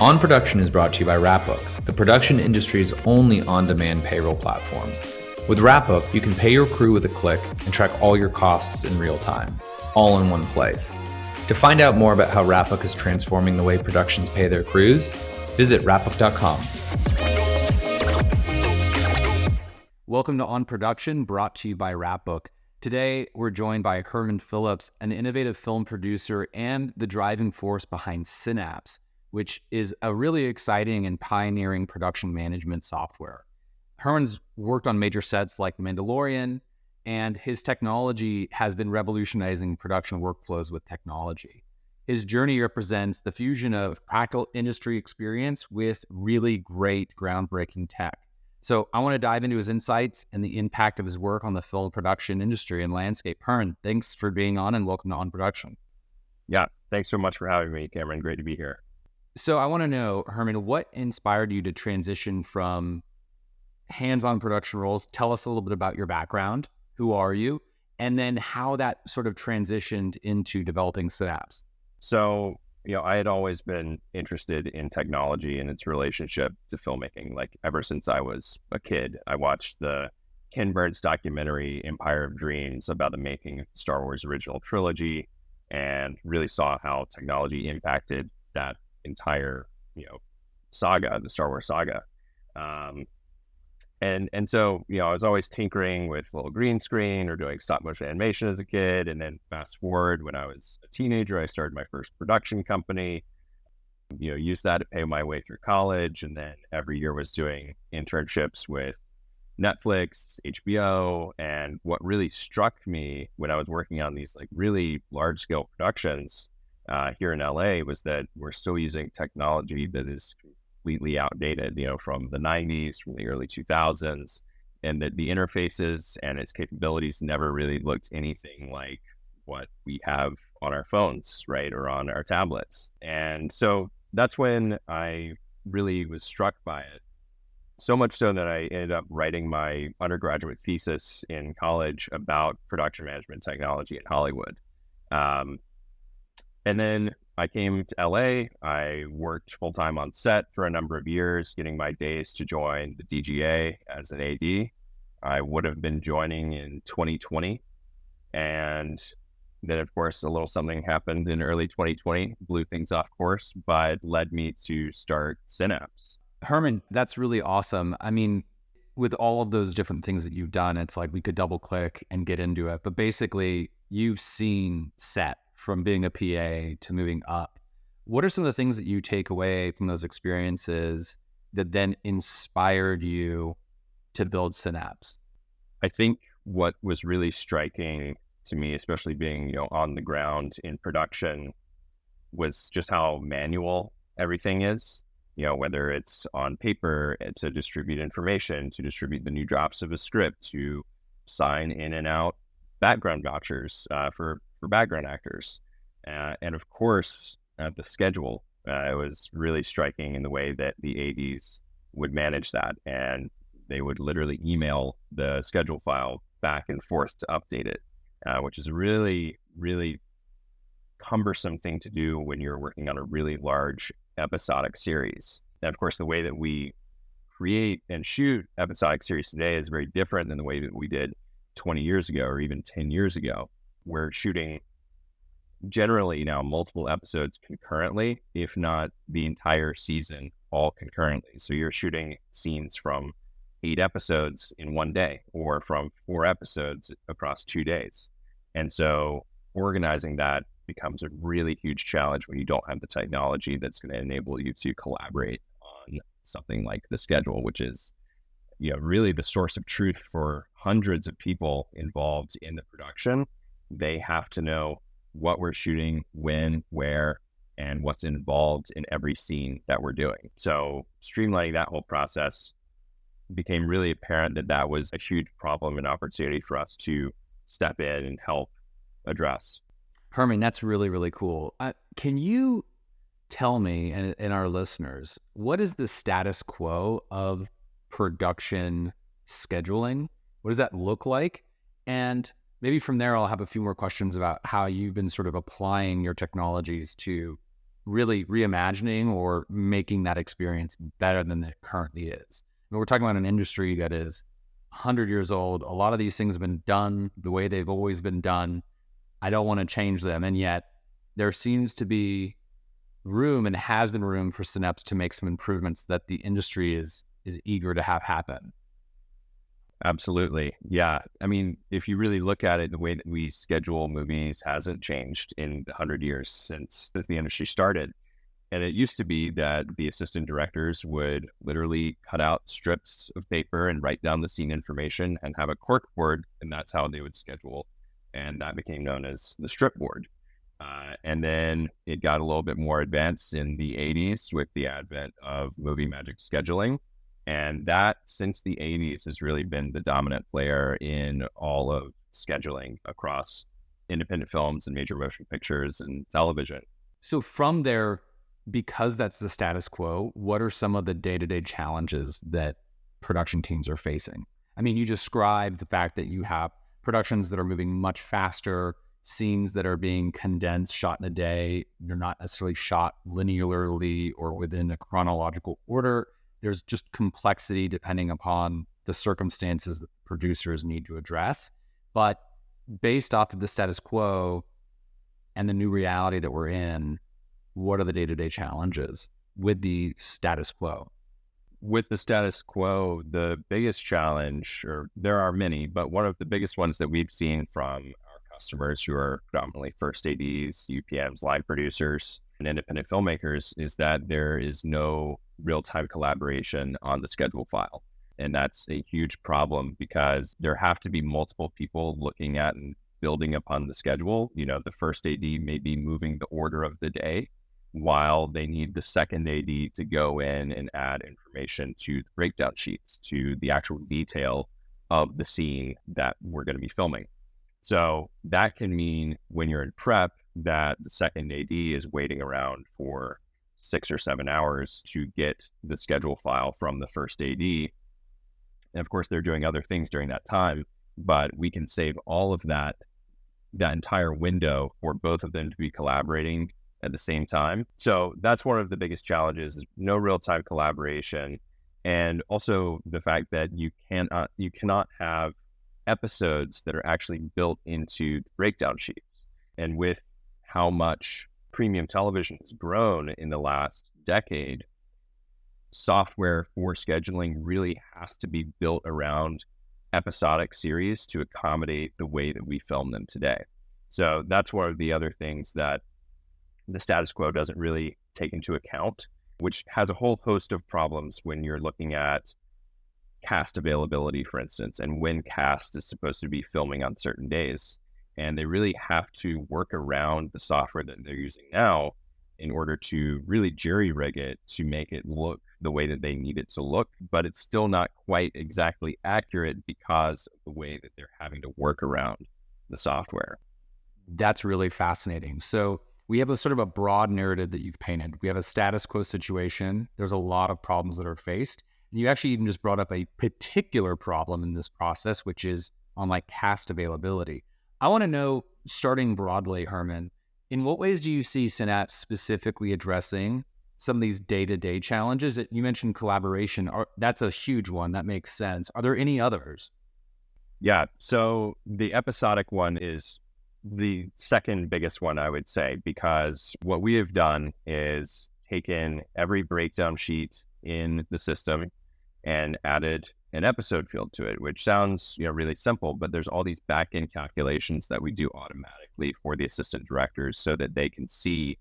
On Production is brought to you by Wrapbook, the production industry's only on-demand payroll platform. With Wrapbook, you can pay your crew with a click and track all your costs in real time, all in one place. To find out more about how Wrapbook is transforming the way productions pay their crews, visit wrapbook.com. Welcome to On Production, brought to you by Wrapbook. Today, we're joined by Herman Phillips, an innovative film producer and the driving force behind Cinapse, which is a really exciting and pioneering production management software. Herman's worked on major sets like Mandalorian, and his technology has been revolutionizing production workflows with technology. His journey represents the fusion of practical industry experience with really great groundbreaking tech. So I want to dive into his insights and the impact of his work on the film production industry and landscape. Herman, thanks for being on and welcome to On Production. Yeah, thanks so much for having me, Cameron. Great to be here. So I want to know, Herman, what inspired you to transition from hands-on production roles? Tell us a little bit about your background. Who are you? And then how that sort of transitioned into developing Cinapse. So, I had always been interested in technology and its relationship to filmmaking. Like ever since I was a kid, I watched the Ken Burns documentary, Empire of Dreams, about the making of the Star Wars original trilogy, and really saw how technology impacted that entire, saga, the Star Wars saga. And so, I was always tinkering with a little green screen or doing stop motion animation as a kid. And then fast forward, when I was a teenager, I started my first production company, used that to pay my way through college. And then every year was doing internships with Netflix, HBO. And what really struck me when I was working on these like really large scale productions here in LA was that we're still using technology that is completely outdated, from the 90s, from the early 2000s, and that the interfaces and its capabilities never really looked anything like what we have on our phones, right, or on our tablets. And so that's when I really was struck by it. So much so that I ended up writing my undergraduate thesis in college about production management technology in Hollywood. And then I came to LA. I worked full time on set for a number of years, getting my days to join the DGA as an AD. I would have been joining in 2020. And then, of course, a little something happened in early 2020, blew things off course, but led me to start Cinapse. Herman, that's really awesome. I mean, with all of those different things that you've done, it's like we could double click and get into it. But basically, you've seen set from being a PA to moving up. What are some of the things that you take away from those experiences that then inspired you to build Cinapse? I think what was really striking to me, especially being, on the ground in production, was just how manual everything is. Whether it's on paper to distribute information, to distribute the new drops of a script, to sign in and out background vouchers for background actors. And of course, the schedule, it was really striking in the way that the ADs would manage that. And they would literally email the schedule file back and forth to update it, which is a really, really cumbersome thing to do when you're working on a really large episodic series. And of course, the way that we create and shoot episodic series today is very different than the way that we did 20 years ago or even 10 years ago. We're shooting generally now multiple episodes concurrently, if not the entire season all concurrently. So you're shooting scenes from 8 episodes in one day or from 4 episodes across 2 days. And so organizing that becomes a really huge challenge when you don't have the technology that's going to enable you to collaborate on something like the schedule, which is really the source of truth for hundreds of people involved in the production. They have to know what we're shooting, when, where, and what's involved in every scene that we're doing. So streamlining that whole process became really apparent that was a huge problem and opportunity for us to step in and help address. Herman, that's really, really cool. Can you tell me and our listeners, what is the status quo of production scheduling? What does that look like? And maybe from there, I'll have a few more questions about how you've been sort of applying your technologies to really reimagining or making that experience better than it currently is. And we're talking about an industry that is 100 years old. A lot of these things have been done the way they've always been done. I don't want to change them. And yet there seems to be room and has been room for Cinapse to make some improvements that the industry is eager to have happen. Absolutely. Yeah. I mean, if you really look at it, the way that we schedule movies hasn't changed in the 100 years since the industry started. And it used to be that the assistant directors would literally cut out strips of paper and write down the scene information and have a cork board, and that's how they would schedule. And that became known as the strip board. And then it got a little bit more advanced in the 80s with the advent of movie magic scheduling. And that, since the 80s, has really been the dominant player in all of scheduling across independent films and major motion pictures and television. So from there, because that's the status quo, what are some of the day-to-day challenges that production teams are facing? I mean, you described the fact that you have productions that are moving much faster, scenes that are being condensed, shot in a day. They're not necessarily shot linearly or within a chronological order. There's just complexity depending upon the circumstances that producers need to address. But based off of the status quo and the new reality that we're in, what are the day-to-day challenges with the status quo? With the status quo, the biggest challenge, or there are many, but one of the biggest ones that we've seen from our customers who are predominantly first ADs, UPMs, live producers, and independent filmmakers is that there is no real-time collaboration on the schedule file. And that's a huge problem because there have to be multiple people looking at and building upon the schedule. You know, the first AD may be moving the order of the day while they need the second AD to go in and add information to the breakdown sheets, to the actual detail of the scene that we're going to be filming. So that can mean when you're in prep that the second AD is waiting around for 6 or 7 hours to get the schedule file from the first AD. And of course, they're doing other things during that time, but we can save all of that entire window for both of them to be collaborating at the same time. So that's one of the biggest challenges, is no real-time collaboration. And also the fact that you cannot have episodes that are actually built into the breakdown sheets. And with how much premium television has grown in the last decade, software for scheduling really has to be built around episodic series to accommodate the way that we film them today. So that's one of the other things that the status quo doesn't really take into account, which has a whole host of problems when you're looking at cast availability, for instance, and when cast is supposed to be filming on certain days. And they really have to work around the software that they're using now in order to really jerry-rig it to make it look the way that they need it to look, but it's still not quite exactly accurate because of the way that they're having to work around the software. That's really fascinating. So we have a sort of a broad narrative that you've painted. We have a status quo situation. There's a lot of problems that are faced. And you actually even just brought up a particular problem in this process, which is on like cast availability. I want to know, starting broadly, Herman, in what ways do you see Cinapse specifically addressing some of these day-to-day challenges? You mentioned collaboration. That's a huge one. That makes sense. Are there any others? Yeah. So the episodic one is the second biggest one, I would say, because what we have done is taken every breakdown sheet in the system and added an episode field to it, which sounds, really simple, but there's all these back-end calculations that we do automatically for the assistant directors so that they can see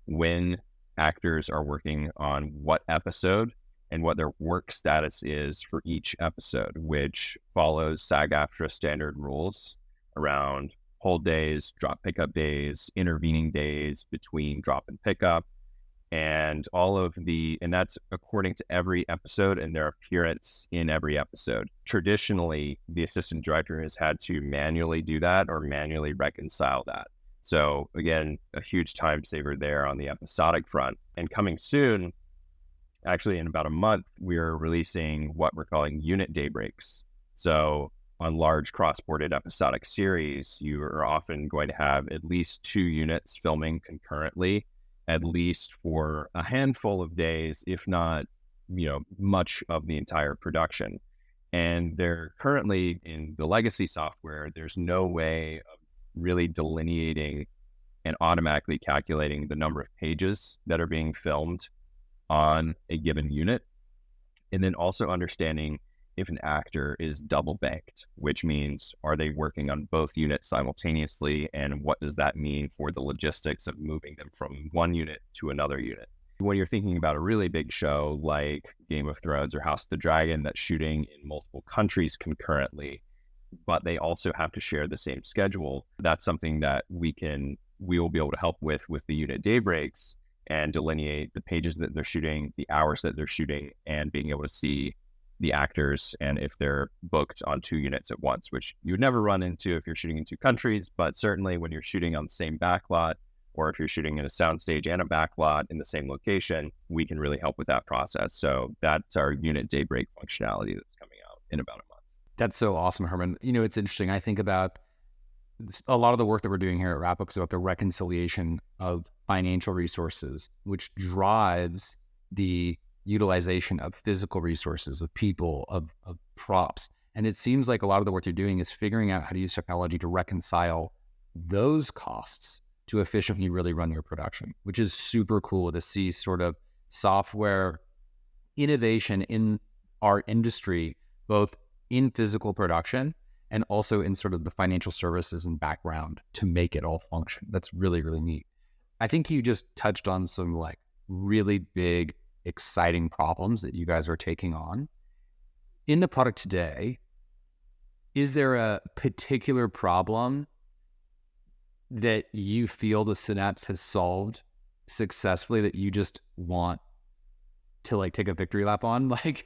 when actors are working on what episode and what their work status is for each episode, which follows SAG-AFTRA standard rules around hold days, drop pickup days, intervening days between drop and pickup, and and that's according to every episode and their appearance in every episode. Traditionally, the assistant director has had to manually do that or manually reconcile that. So again, a huge time saver there on the episodic front. And coming soon, actually in about a month, we're releasing what we're calling unit day breaks. So on large cross-ported episodic series, you are often going to have at least 2 units filming concurrently at least for a handful of days, if not, much of the entire production. And they're currently in the legacy software, there's no way of really delineating and automatically calculating the number of pages that are being filmed on a given unit. And then also understanding if an actor is double banked, which means are they working on both units simultaneously? And what does that mean for the logistics of moving them from one unit to another unit? When you're thinking about a really big show like Game of Thrones or House of the Dragon that's shooting in multiple countries concurrently, but they also have to share the same schedule, that's something that we will be able to help with the unit daybreaks and delineate the pages that they're shooting, the hours that they're shooting, and being able to see the actors and if they're booked on 2 units at once, which you would never run into if you're shooting in 2 countries, but certainly when you're shooting on the same backlot, or if you're shooting in a soundstage and a backlot in the same location, we can really help with that process. So that's our unit daybreak functionality that's coming out in about a month. That's so awesome, Herman. It's interesting. I think about a lot of the work that we're doing here at Wrapbook is about the reconciliation of financial resources, which drives the utilization of physical resources, of people, of props. And it seems like a lot of the work you're doing is figuring out how to use technology to reconcile those costs to efficiently really run your production, which is super cool to see sort of software innovation in our industry, both in physical production and also in sort of the financial services and background to make it all function. That's really, really neat. I think you just touched on some like really big, exciting problems that you guys are taking on. In the product today, is there a particular problem that you feel the Cinapse has solved successfully that you just want to like take a victory lap on? Like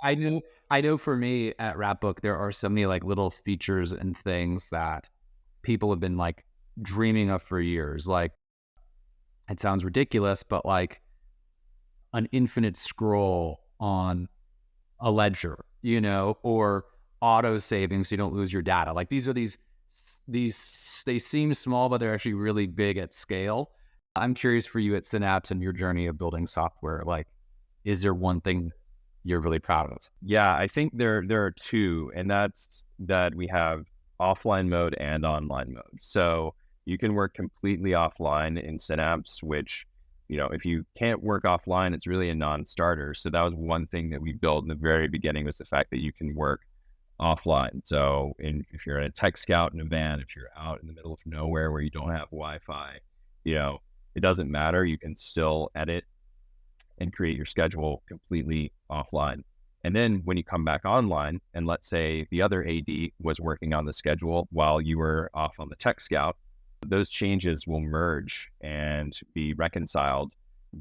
I know for me at Wrapbook, there are so many like little features and things that people have been like dreaming of for years. Like, it sounds ridiculous, but like an infinite scroll on a ledger, or auto saving so you don't lose your data. Like these they seem small, but they're actually really big at scale. I'm curious for you at Cinapse and your journey of building software. Like, is there one thing you're really proud of? Yeah, I think there are 2, and that's that we have offline mode and online mode. So you can work completely offline in Cinapse, which, if you can't work offline, it's really a non-starter. So that was one thing that we built in the very beginning, was the fact that you can work offline. So if you're in a tech scout in a van, if you're out in the middle of nowhere where you don't have Wi-Fi, it doesn't matter. You can still edit and create your schedule completely offline. And then when you come back online, and let's say the other AD was working on the schedule while you were off on the tech scout, those changes will merge and be reconciled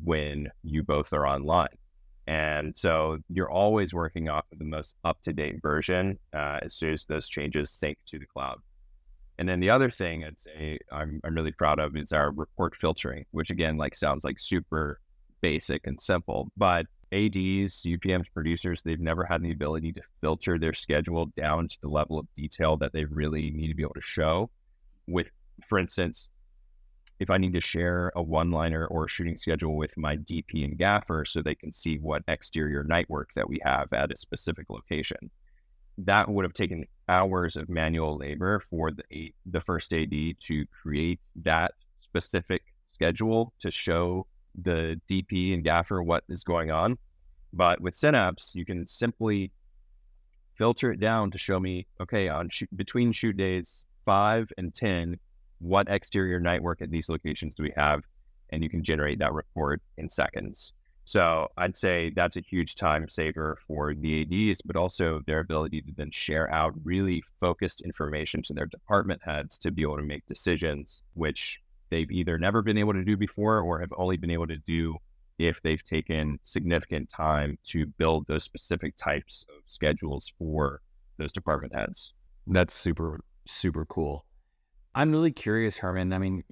when you both are online. And so you're always working off of the most up-to-date version as soon as those changes sync to the cloud. And then the other thing I'd say I'm really proud of is our report filtering, which again, sounds like super basic and simple, but ADs, UPMs, producers, they've never had the ability to filter their schedule down to the level of detail that they really need to be able to show. With, for instance, if I need to share a one-liner or a shooting schedule with my DP and gaffer so they can see what exterior night work that we have at a specific location, that would have taken hours of manual labor for the first AD to create that specific schedule to show the DP and gaffer what is going on. But with Cinapse, you can simply filter it down to show me, okay, between shoot days 5 and 10, what exterior night work at these locations do we have? And you can generate that report in seconds. So I'd say that's a huge time saver for the ADs, but also their ability to then share out really focused information to their department heads to be able to make decisions, which they've either never been able to do before or have only been able to do if they've taken significant time to build those specific types of schedules for those department heads. That's super, super cool. I'm really curious, Herman. I mean,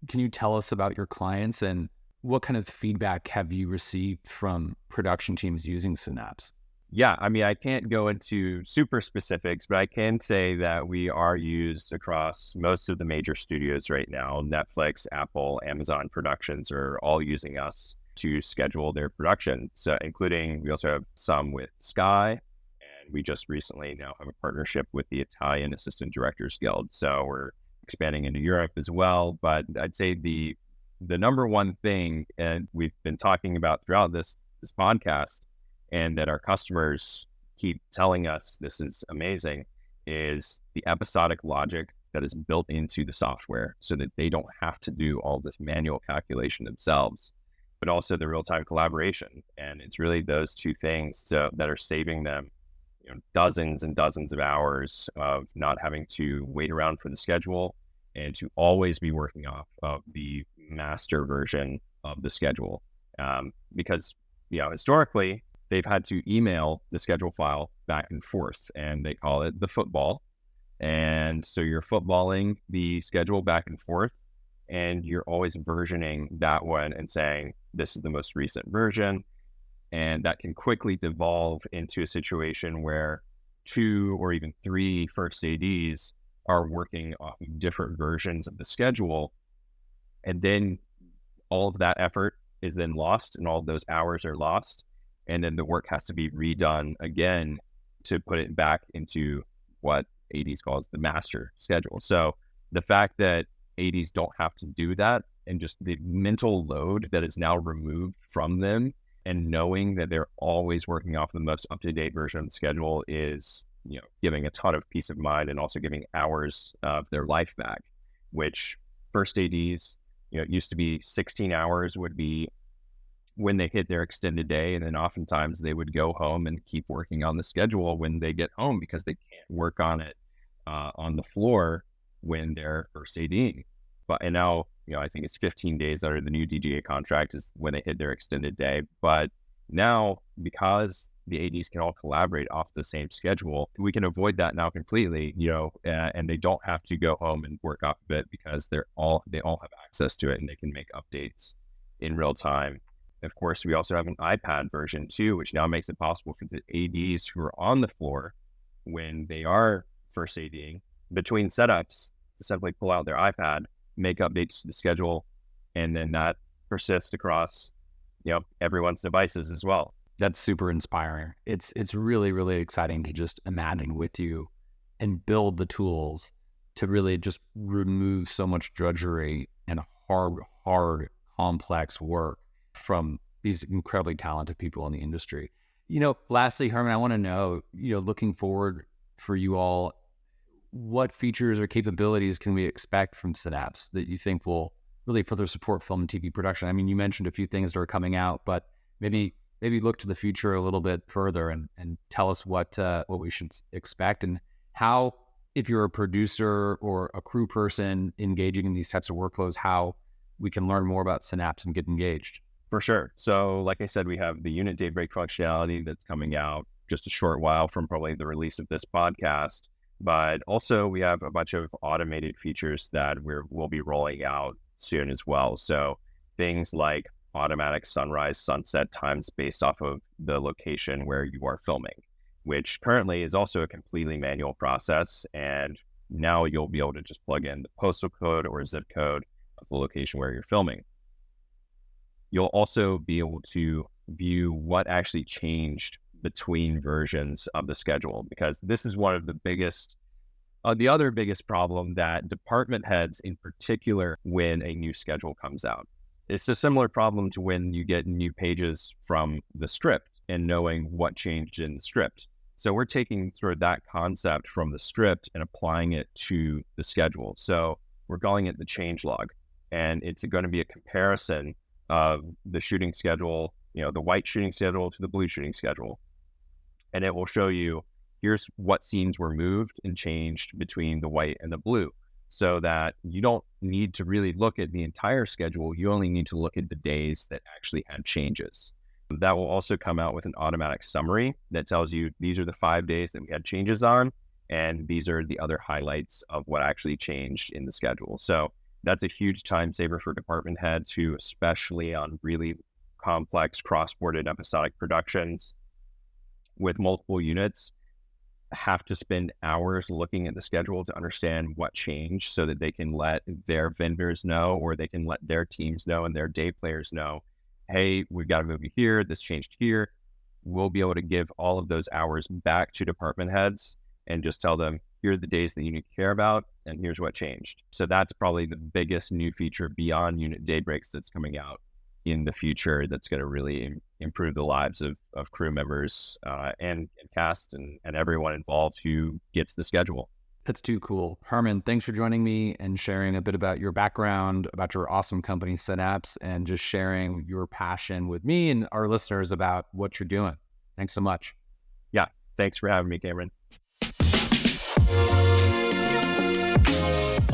can you tell us about your clients and what kind of feedback have you received from production teams using Cinapse? Yeah, I mean, I can't go into super specifics, but I can say that we are used across most of the major studios right now. Netflix, Apple, Amazon Productions are all using us to schedule their production. So, including, we also have some with Sky, and we just recently now have a partnership with the Italian Assistant Directors Guild. So we're expanding into Europe as well. But I'd say the number one thing, and we've been talking about throughout this podcast, and that our customers keep telling us this is amazing, is the episodic logic that is built into the software so that they don't have to do all this manual calculation themselves, but also the real-time collaboration. And it's really those two things that are saving them dozens and dozens of hours of not having to wait around for the schedule and to always be working off of the master version of the schedule. Because, historically, they've had to email the schedule file back and forth, and they call it the football. And so you're footballing the schedule back and forth, and you're always versioning that one and saying, this is the most recent version. And that can quickly devolve into a situation where 2 or even 3 first ADs are working off of different versions of the schedule. And then all of that effort is then lost, and all of those hours are lost. And then the work has to be redone again to put it back into what ADs calls the master schedule. So the fact that ADs don't have to do that, and just the mental load that is now removed from them, and knowing that they're always working off the most up-to-date version of the schedule, is, giving a ton of peace of mind, and also giving hours of their life back, which first ADs, it used to be 16 hours would be when they hit their extended day. And then oftentimes they would go home and keep working on the schedule when they get home, because they can't work on it on the floor when they're first ADing. And now, I think it's 15 days under the new DGA contract is when they hit their extended day. But now, because the ADs can all collaborate off the same schedule, we can avoid that now completely, and they don't have to go home and work off of it, because they all have access to it, and they can make updates in real time. Of course, we also have an iPad version too, which now makes it possible for the ADs who are on the floor when they are first ADing between setups to simply pull out their iPad, make updates to the schedule, and then that persists across, everyone's devices as well. That's super inspiring. It's really, really exciting to just imagine with you and build the tools to really just remove so much drudgery and hard, complex work from these incredibly talented people in the industry. Lastly, Herman, I want to know, looking forward for you all, what features or capabilities can we expect from Cinapse that you think will really further support film and TV production? I mean, you mentioned a few things that are coming out, but maybe look to the future a little bit further and tell us what we should expect, and how, if you're a producer or a crew person engaging in these types of workflows, how we can learn more about Cinapse and get engaged. For sure. So like I said, we have the unit daybreak functionality that's coming out just a short while from probably the release of this podcast. But also we have a bunch of automated features that we'll be rolling out soon as well. So things like automatic sunrise, sunset times based off of the location where you are filming, which currently is also a completely manual process. And now you'll be able to just plug in the postal code or zip code of the location where you're filming. You'll also be able to view what actually changed between versions of the schedule, because this is one of the biggest, the other biggest problem that department heads in particular, when a new schedule comes out. It's a similar problem to when you get new pages from the script and knowing what changed in the script. So we're taking sort of that concept from the script and applying it to the schedule. So we're calling it the change log, and it's going to be a comparison of the shooting schedule, the white shooting schedule to the blue shooting schedule. And it will show you, here's what scenes were moved and changed between the white and the blue, so that you don't need to really look at the entire schedule. You only need to look at the days that actually had changes. That will also come out with an automatic summary that tells you, these are the 5 days that we had changes on, and these are the other highlights of what actually changed in the schedule. So that's a huge time saver for department heads who, especially on really complex cross-border episodic productions, with multiple units have to spend hours looking at the schedule to understand what changed so that they can let their vendors know, or they can let their teams know and their day players know, hey, we've got to move you here, this changed here. We'll be able to give all of those hours back to department heads and just tell them, here are the days that you need to care about, and here's what changed. So that's probably the biggest new feature beyond unit day breaks that's coming out in the future that's going to really improve the lives of crew members and cast and everyone involved who gets the schedule. That's too cool. Herman, thanks for joining me and sharing a bit about your background, about your awesome company, Cinapse, and just sharing your passion with me and our listeners about what you're doing. Thanks so much. Yeah, thanks for having me, Cameron.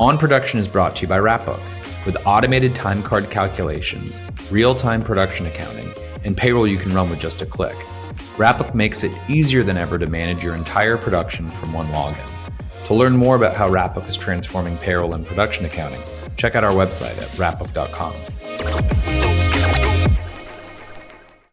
On Production is brought to you by Rapbook. With automated time card calculations, real-time production accounting, and payroll you can run with just a click, Rapbook makes it easier than ever to manage your entire production from one login. To learn more about how Rapbook is transforming payroll and production accounting, check out our website at rapbook.com.